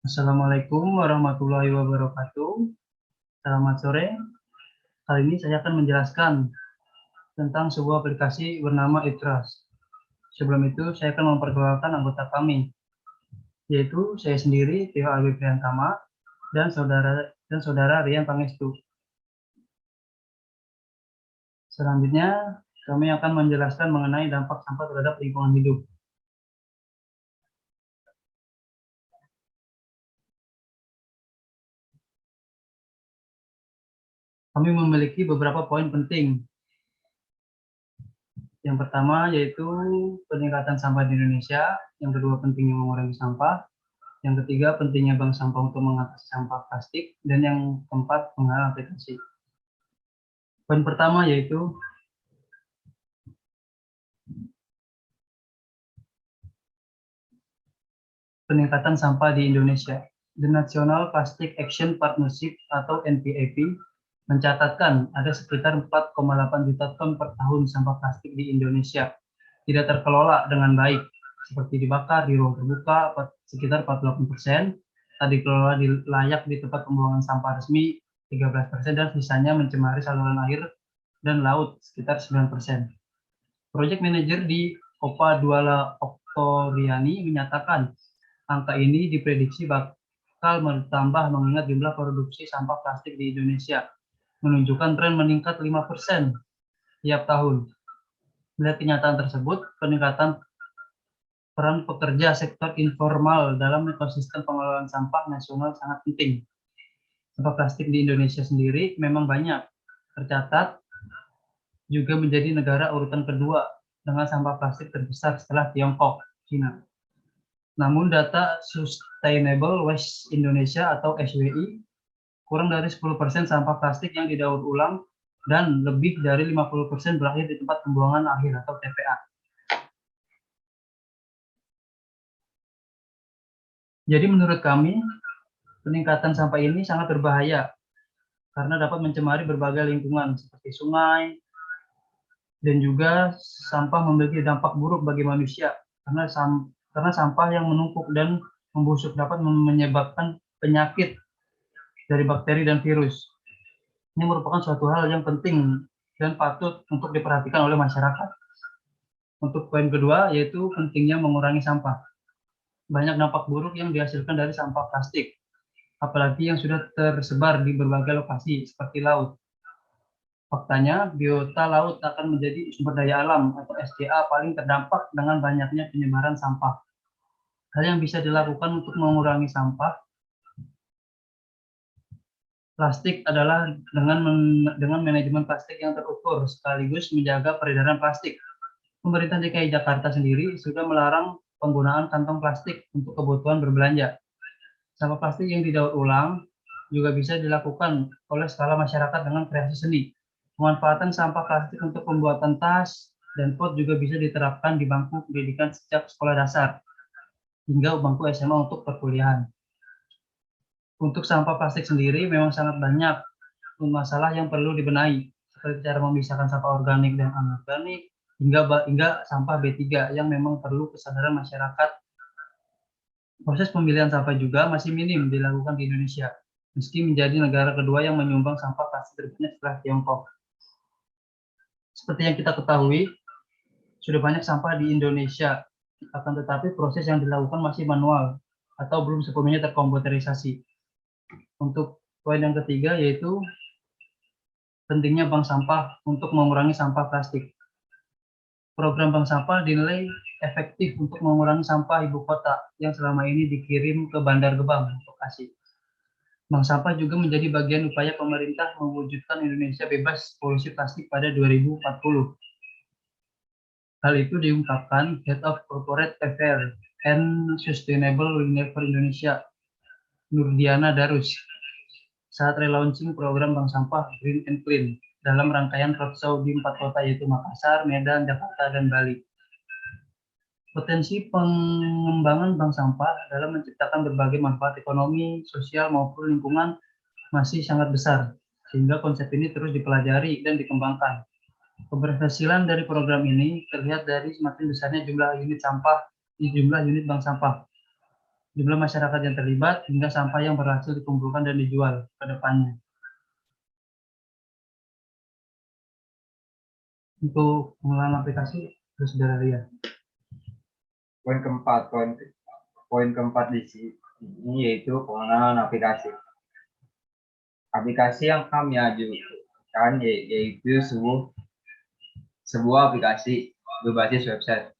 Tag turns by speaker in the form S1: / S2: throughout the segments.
S1: Assalamualaikum warahmatullahi wabarakatuh. Selamat sore. Kali ini saya akan menjelaskan tentang sebuah aplikasi bernama iTrust. Sebelum itu, saya akan memperkenalkan anggota kami, yaitu saya sendiri, Tio Alwi Priyantama, dan saudara Rian Pangestu. Selanjutnya, kami akan menjelaskan mengenai dampak sampah terhadap lingkungan hidup. Kami memiliki beberapa poin penting. Yang pertama yaitu peningkatan sampah di Indonesia, yang kedua pentingnya mengurangi sampah, yang ketiga pentingnya bank sampah untuk mengatasi sampah plastik, dan yang keempat penggunaan aplikasi. Poin pertama yaitu peningkatan sampah di Indonesia. The National Plastic Action Partnership atau NPAP mencatatkan ada sekitar 4,8 juta ton per tahun sampah plastik di Indonesia tidak terkelola dengan baik, seperti dibakar di ruang terbuka sekitar 48%, tak dikelola layak di tempat pembuangan sampah resmi 13%, dan sisanya mencemari saluran air dan laut sekitar 9%. Project Manager di OPA Duala Oktoriani menyatakan angka ini diprediksi bakal bertambah mengingat jumlah produksi sampah plastik di Indonesia menunjukkan tren meningkat 5% tiap tahun. Melihat kenyataan tersebut, peningkatan peran pekerja sektor informal dalam ekosistem pengelolaan sampah nasional sangat penting. Sampah plastik di Indonesia sendiri memang banyak, tercatat juga menjadi negara urutan kedua dengan sampah plastik terbesar setelah Tiongkok, Cina. Namun data Sustainable Waste Indonesia atau SWI, kurang dari 10% sampah plastik yang didaur ulang dan lebih dari 50% berakhir di tempat pembuangan akhir atau TPA. Jadi menurut kami, peningkatan sampah ini sangat berbahaya karena dapat mencemari berbagai lingkungan seperti sungai, dan juga sampah memiliki dampak buruk bagi manusia karena sampah yang menumpuk dan membusuk dapat menyebabkan penyakit dari bakteri dan virus. Ini merupakan suatu hal yang penting dan patut untuk diperhatikan oleh masyarakat. Untuk poin kedua, yaitu pentingnya mengurangi sampah. Banyak dampak buruk yang dihasilkan dari sampah plastik, apalagi yang sudah tersebar di berbagai lokasi seperti laut. Faktanya, biota laut akan menjadi sumber daya alam atau SDA paling terdampak dengan banyaknya penyebaran sampah. Hal yang bisa dilakukan untuk mengurangi sampah plastik adalah dengan manajemen plastik yang terukur sekaligus menjaga peredaran plastik. Pemerintah DKI Jakarta sendiri sudah melarang penggunaan kantong plastik untuk kebutuhan berbelanja. Sampah plastik yang didaur ulang juga bisa dilakukan oleh skala masyarakat dengan kreasi seni. Pemanfaatan sampah plastik untuk pembuatan tas dan pot juga bisa diterapkan di bangku pendidikan sejak sekolah dasar hingga bangku SMA untuk perkuliahan. Untuk sampah plastik sendiri memang sangat banyak masalah yang perlu dibenahi, seperti cara memisahkan sampah organik dan anorganik, hingga sampah B3 yang memang perlu kesadaran masyarakat. Proses pemilihan sampah juga masih minim dilakukan di Indonesia, meski menjadi negara kedua yang menyumbang sampah plastik terbanyak setelah Tiongkok. Seperti yang kita ketahui, sudah banyak sampah di Indonesia, akan tetapi proses yang dilakukan masih manual atau belum sepenuhnya terkomputerisasi. Untuk poin yang ketiga yaitu pentingnya bank sampah untuk mengurangi sampah plastik. Program bank sampah dinilai efektif untuk mengurangi sampah ibu kota yang selama ini dikirim ke Bandar Gebang, Bekasi. Bank sampah juga menjadi bagian upaya pemerintah mewujudkan Indonesia bebas polusi plastik pada 2040. Hal itu diungkapkan Head of Corporate Affairs and Sustainable Unilever Indonesia, Nurdiana Darus, saat relaunching program bank sampah Green and Clean dalam rangkaian roadshow di 4 kota yaitu Makassar, Medan, Jakarta, dan Bali. Potensi pengembangan bank sampah dalam menciptakan berbagai manfaat ekonomi, sosial, maupun lingkungan masih sangat besar, sehingga konsep ini terus dipelajari dan dikembangkan. Keberhasilan dari program ini terlihat dari semakin besarnya jumlah unit sampah di jumlah unit bank sampah, jumlah masyarakat yang terlibat, hingga sampah yang berhasil dikumpulkan dan dijual ke depannya. Untuk pengelolaan aplikasi, Saudara Ria.
S2: Poin keempat di sini yaitu pengenalan aplikasi. Aplikasi yang kami ajukan yaitu sebuah aplikasi berbasis website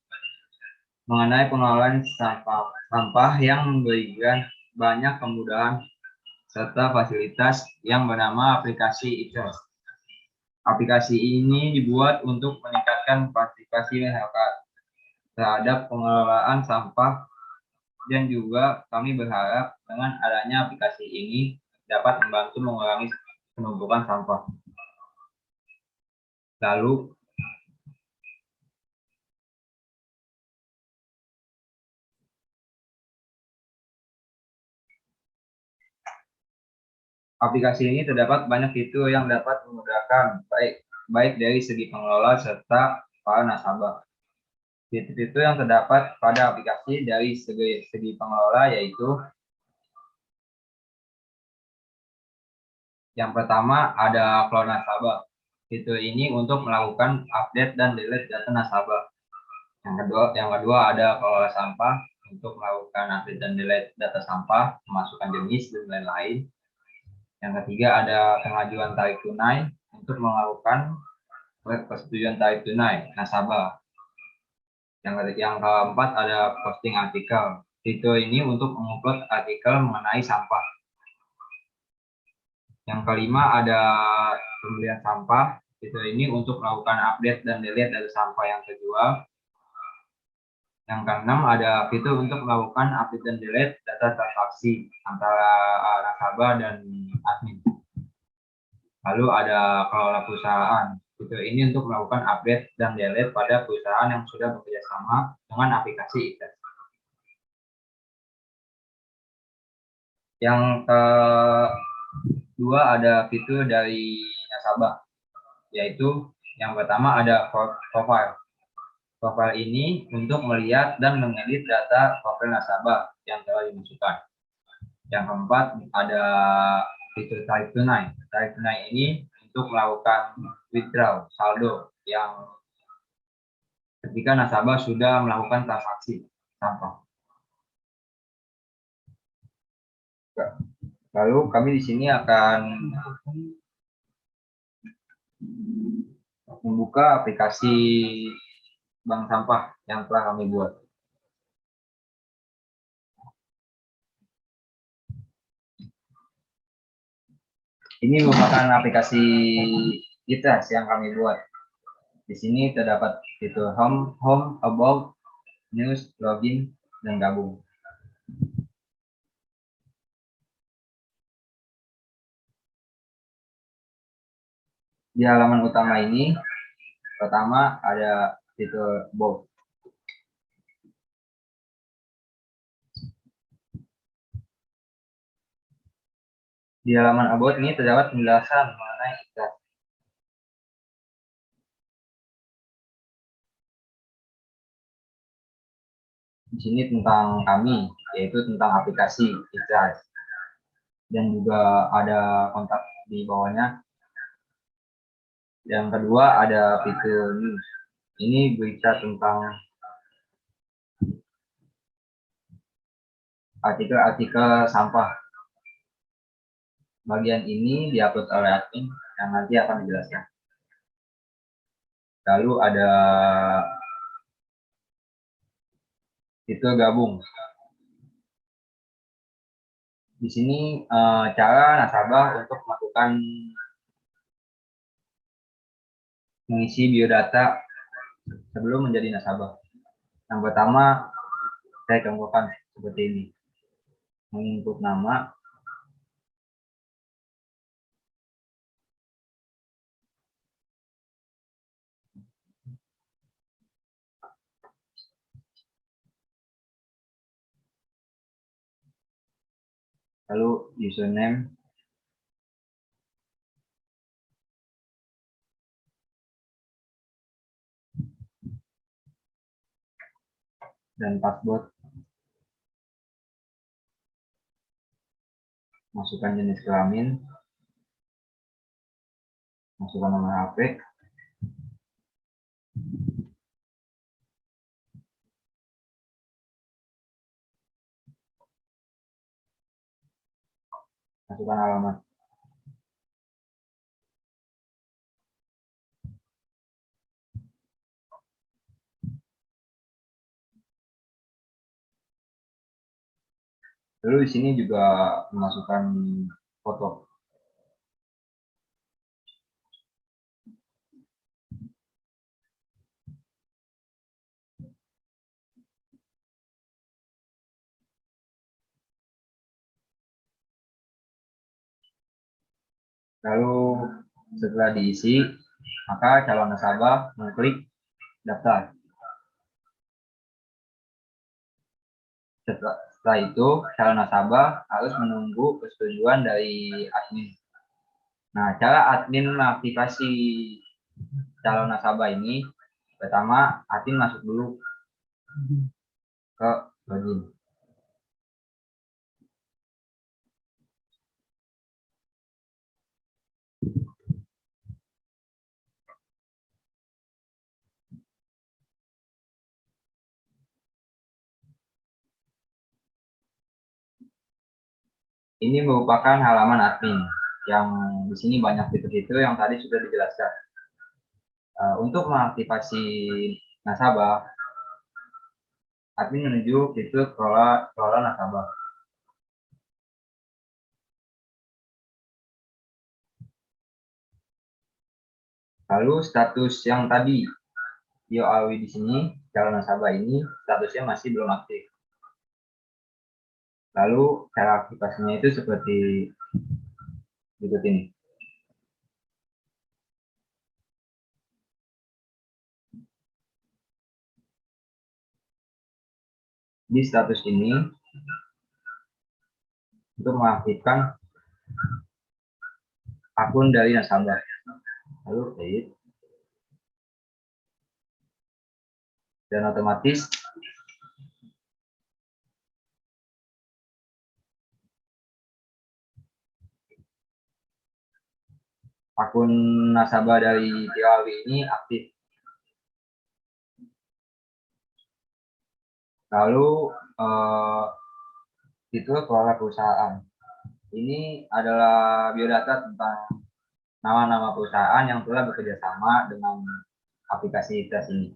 S2: mengenai pengelolaan sampah yang memberikan banyak kemudahan serta fasilitas yang bernama aplikasi ITES. Aplikasi ini dibuat untuk meningkatkan partisipasi masyarakat terhadap pengelolaan sampah, dan juga kami berharap dengan adanya aplikasi ini dapat membantu mengurangi penumpukan sampah. Lalu aplikasi ini terdapat banyak fitur yang dapat memudahkan baik dari segi pengelola serta para nasabah. Fitur-fitur yang terdapat pada aplikasi dari segi pengelola yaitu yang pertama ada clone nasabah. Fitur ini untuk melakukan update dan delete data nasabah. Yang kedua ada pengelola sampah untuk melakukan update dan delete data sampah, memasukkan jenis dan lain-lain. Yang ketiga ada pengajuan tarik tunai untuk melakukan persetujuan tarik tunai nasabah. Yang keempat ada posting artikel. Fitur ini untuk mengupload artikel mengenai sampah. Yang kelima ada pembelian sampah. Fitur ini untuk melakukan update dan delete dari sampah yang terjual. Yang keenam ada fitur untuk melakukan update dan delete data transaksi antara nasabah dan admin. Lalu ada kelola perusahaan. Fitur ini untuk melakukan update dan delete pada perusahaan yang sudah bekerjasama dengan aplikasi ITES. Yang kedua ada fitur dari nasabah, yaitu yang pertama ada profile. Profile ini untuk melihat dan mengedit data profil nasabah yang telah dimasukkan. Yang keempat ada fitur tarik tunai. Tarik tunai ini untuk melakukan withdraw saldo yang ketika nasabah sudah melakukan transaksi sampah. Lalu kami di sini akan membuka aplikasi bank sampah yang telah kami buat. Ini merupakan aplikasi ITES yang kami buat. Di sini terdapat fitur home, about, news, login, dan gabung. Di halaman utama ini, pertama ada fitur about. Di halaman about ini terdapat penjelasan mengenai ITES. Di sini tentang kami, yaitu tentang aplikasi ITES. Dan juga ada kontak di bawahnya. Yang kedua ada fitur news. Ini berita tentang artikel-artikel sampah. Bagian ini diupload oleh admin yang nanti akan dijelaskan. Lalu ada fitur gabung. Di sini cara nasabah untuk melakukan mengisi biodata sebelum menjadi nasabah. Yang pertama saya contohkan seperti ini. Menginput nama, lalu username, dan password. Masukkan jenis kelamin, masukkan nomor HP, masukkan alamat. Lalu di sini juga memasukkan foto. Lalu setelah diisi, maka calon nasabah mengklik daftar. Setelah itu, calon nasabah harus menunggu persetujuan dari admin. Nah, cara admin mengaktifasi calon nasabah ini, pertama admin masuk dulu ke login. Ini merupakan halaman admin yang di sini banyak fitur-fitur yang tadi sudah dijelaskan. Untuk mengaktifasi nasabah, admin menuju fitur kelola nasabah. Lalu status yang tadi DOAW di sini, calon nasabah ini statusnya masih belum aktif. Lalu cara aktifasinya itu seperti berikut ini. Di status ini, untuk mengaktifkan akun dari nasabah. Lalu klik. Dan otomatis akun nasabah dari DOAW ini aktif. Lalu fitur kelola perusahaan. Ini adalah biodata tentang nama-nama perusahaan yang telah bekerja sama dengan aplikasi tes ini.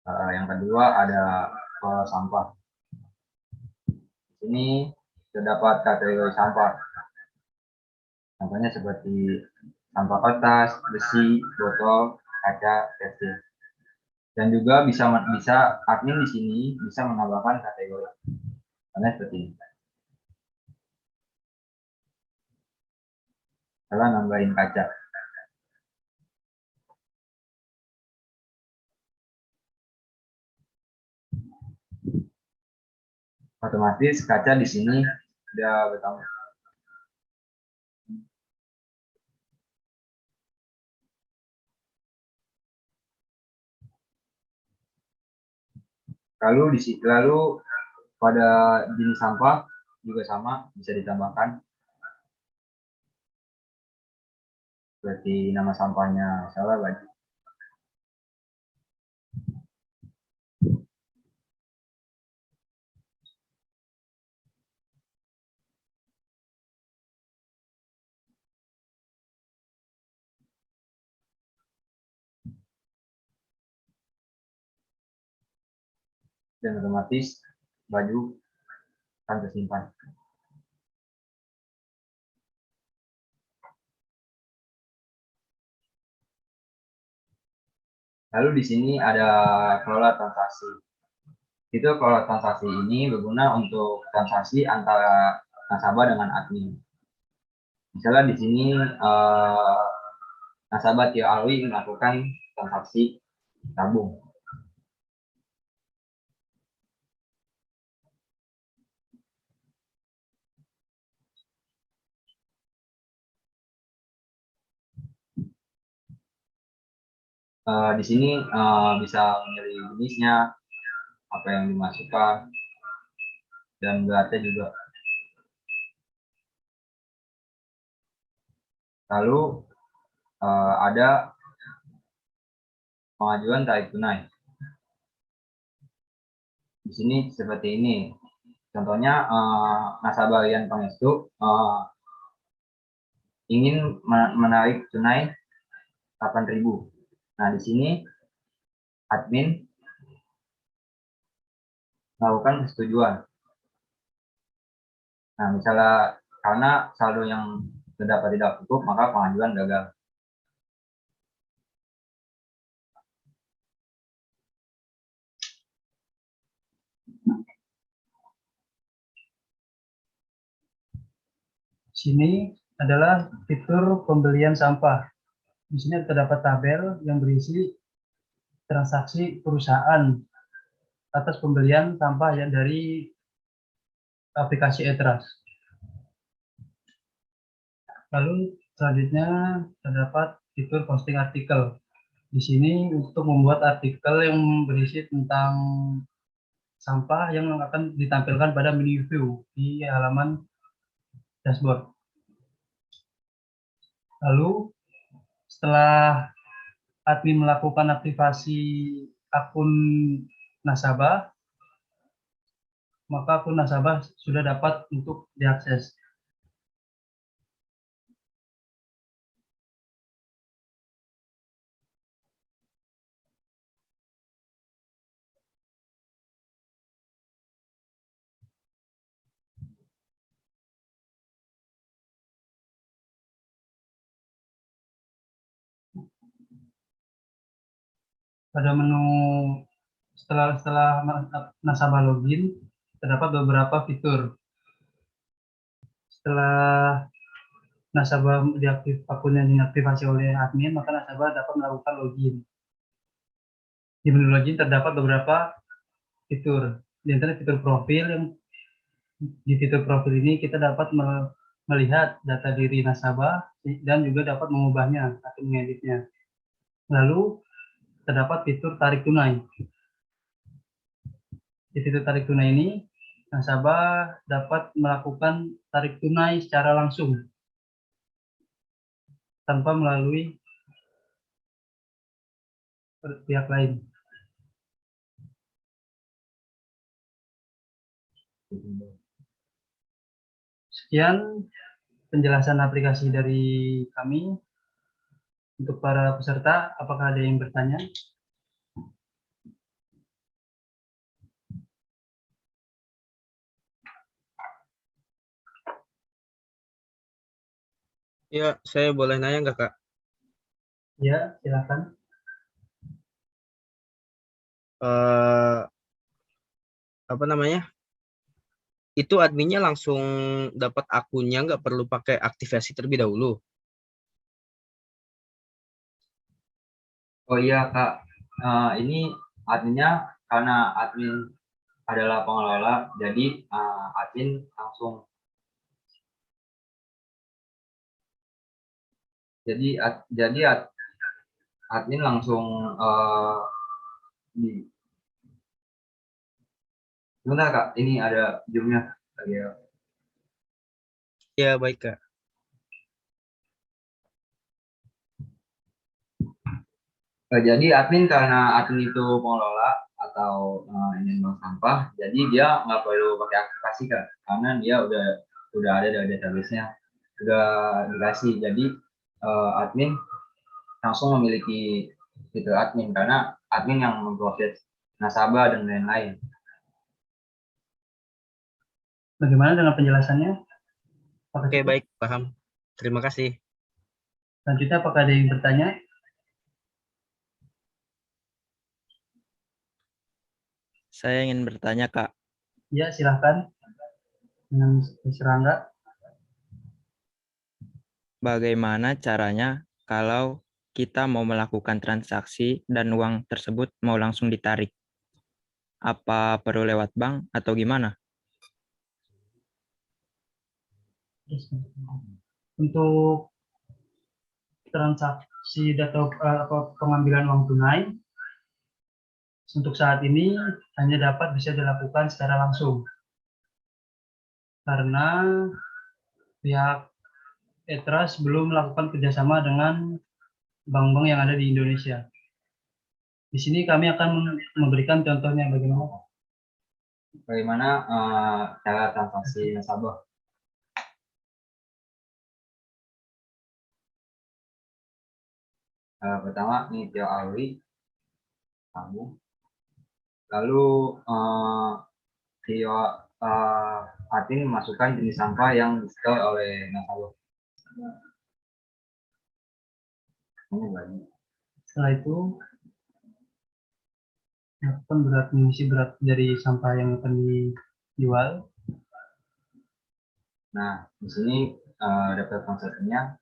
S2: Yang kedua ada kelola sampah. Di sini terdapat kategori sampah. Contohnya seperti sampah kertas, besi, botol, kaca, tekstil. Dan juga bisa admin di sini bisa menambahkan kategori. Karena seperti ini. Setelah nambahin kaca. Otomatis kaca di sini sudah bertambah. Lalu pada jenis sampah juga sama, bisa ditambahkan seperti nama sampahnya misalnya baju. Dan otomatis baju akan tersimpan. Lalu di sini ada kelola transaksi. Itu kelola transaksi ini berguna untuk transaksi antara nasabah dengan admin. Misalnya di sini nasabah DOAW melakukan transaksi tabung. Di sini bisa memilih jenisnya, apa yang dimasukkan, dan beratnya juga. Lalu ada pengajuan tarik tunai. Di sini seperti ini. Contohnya nasabah Rian Pangestu ingin menarik tunai 8.000. Nah, di sini admin melakukan persetujuan. Nah, misalnya karena saldo yang terdapat tidak cukup, maka pengajuan gagal.
S1: Sini adalah fitur pembelian sampah. Di sini terdapat tabel yang berisi transaksi perusahaan atas pembelian sampah yang dari aplikasi eTrust. Lalu selanjutnya terdapat fitur posting artikel. Di sini untuk membuat artikel yang berisi tentang sampah yang akan ditampilkan pada menu view di halaman dashboard. Lalu setelah admin melakukan aktivasi akun nasabah, maka akun nasabah sudah dapat untuk diakses. Pada menu setelah nasabah login, terdapat beberapa fitur. Setelah nasabah akunnya diaktifasi oleh admin, maka nasabah dapat melakukan login. Di menu login terdapat beberapa fitur. Di antara fitur profil, yang di fitur profil ini kita dapat melihat data diri nasabah dan juga dapat mengubahnya atau mengeditnya. Lalu terdapat fitur tarik tunai. Di fitur tarik tunai ini, nasabah dapat melakukan tarik tunai secara langsung tanpa melalui pihak lain. Sekian penjelasan aplikasi dari kami. Untuk para peserta, apakah ada yang bertanya?
S3: Ya, saya boleh nanya nggak, Kak?
S1: Ya, silakan.
S3: Apa namanya? Itu adminnya langsung dapat akunnya, nggak perlu pakai aktivasi terlebih dahulu.
S2: Oh iya Kak, ini adminnya karena admin adalah pengelola, jadi admin langsung admin langsung di sebentar Kak, ini ada zoomnya lagi ya.
S3: Ya, baik, Kak.
S2: Jadi admin karena admin itu pengelola atau ingin buang sampah, jadi dia nggak perlu pakai aplikasi Kak, karena dia udah ada dari database-nya, udah dikasih. Jadi admin langsung memiliki fitur admin karena admin yang memproses nasabah dan lain-lain.
S1: Bagaimana dengan penjelasannya?
S3: Oke, baik, paham. Terima kasih.
S1: Selanjutnya, apakah ada yang bertanya?
S4: Saya ingin bertanya, Kak.
S1: Ya, silahkan. Dengan Serangga.
S4: Bagaimana caranya kalau kita mau melakukan transaksi dan uang tersebut mau langsung ditarik? Apa perlu lewat bank atau gimana?
S1: Untuk transaksi atau pengambilan uang tunai, untuk saat ini hanya dapat bisa dilakukan secara langsung karena pihak Etras belum melakukan kerjasama dengan bank-bank yang ada di Indonesia. Di sini kami akan memberikan contohnya
S2: Bagaimana cara transaksi nasabah? Pertama nih Tio Alwi, kamu. Lalu Tio Atin memasukkan jenis sampah yang disetor oleh nasabah. Ini lagi.
S1: Setelah itu melakukan mengisi berat dari sampah yang akan dijual.
S2: Nah, di sini dapat konsepnya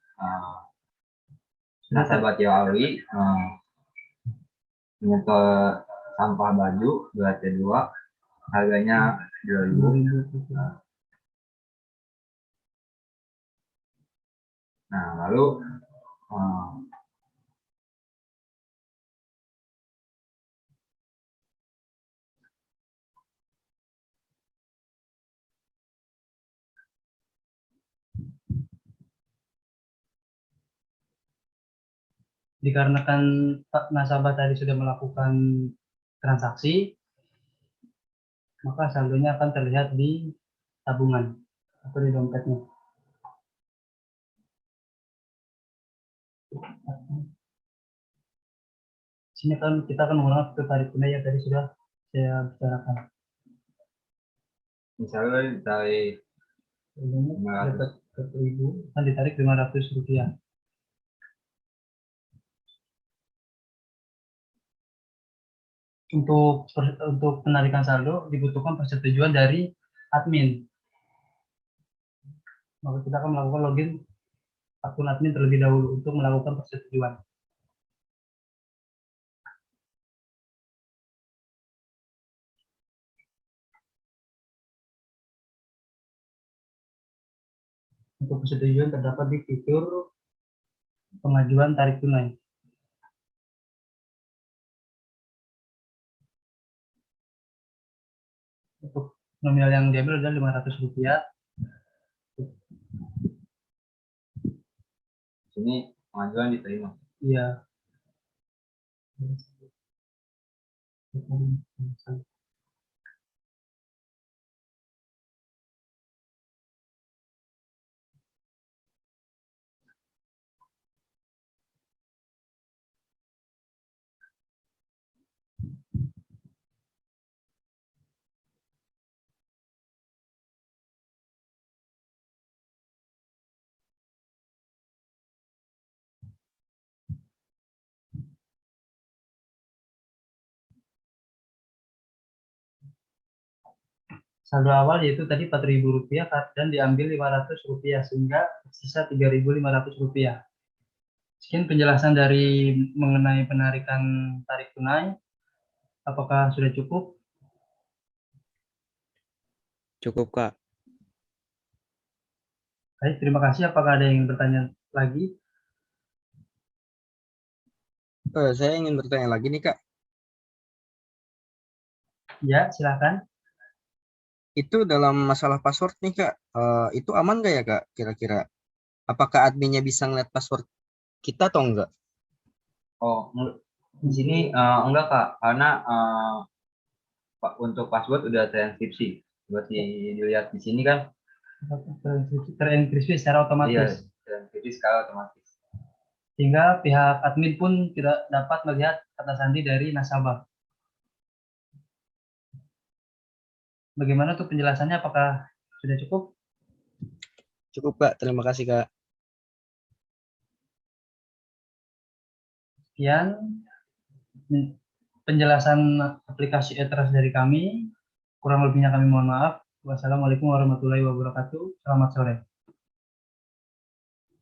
S2: nasabah Tio Alwi menyetor sampah baju berat T2 harganya 2.000. Nah, lalu
S1: dikarenakan nasabah tadi sudah melakukan transaksi, maka saldonya akan terlihat di tabungan atau di dompetnya. Sini kan kita akan mengulang ke tarik tunai yang tadi sudah saya bicarakan.
S2: misalnya ditarik
S1: Dapat 1.000 kan ditarik Rp500. Untuk penarikan saldo dibutuhkan persetujuan dari admin. Maka kita akan melakukan login akun admin terlebih dahulu untuk melakukan persetujuan. Untuk persetujuan terdapat di fitur pengajuan tarik tunai. Untuk nominal yang diambil adalah Rp500.
S2: sini pengajuan diterima.
S1: Iya. Saldo awal yaitu tadi Rp4.000 dan diambil Rp500 sehingga sisa Rp3.500. Sekian penjelasan dari mengenai penarikan tarik tunai. Apakah sudah cukup?
S4: Cukup, Kak.
S1: Baik, terima kasih. Apakah ada yang ingin bertanya lagi?
S3: Saya ingin bertanya lagi nih Kak.
S1: Ya, silakan.
S3: Itu dalam masalah password nih Kak, itu aman nggak ya Kak kira-kira? Apakah adminnya bisa ngeliat password kita atau enggak?
S2: Oh, di sini enggak Kak, karena untuk password udah terenkripsi. Buat dilihat di sini kan?
S1: Terenkripsi secara otomatis.
S2: Iya, terenkripsi secara otomatis.
S1: Sehingga pihak admin pun tidak dapat melihat kata sandi dari nasabah. Bagaimana tuh penjelasannya? Apakah sudah cukup?
S3: Cukup Kak, terima kasih Kak.
S1: Sekian penjelasan aplikasi Etras dari kami. Kurang lebihnya kami mohon maaf. Wassalamualaikum warahmatullahi wabarakatuh. Selamat sore.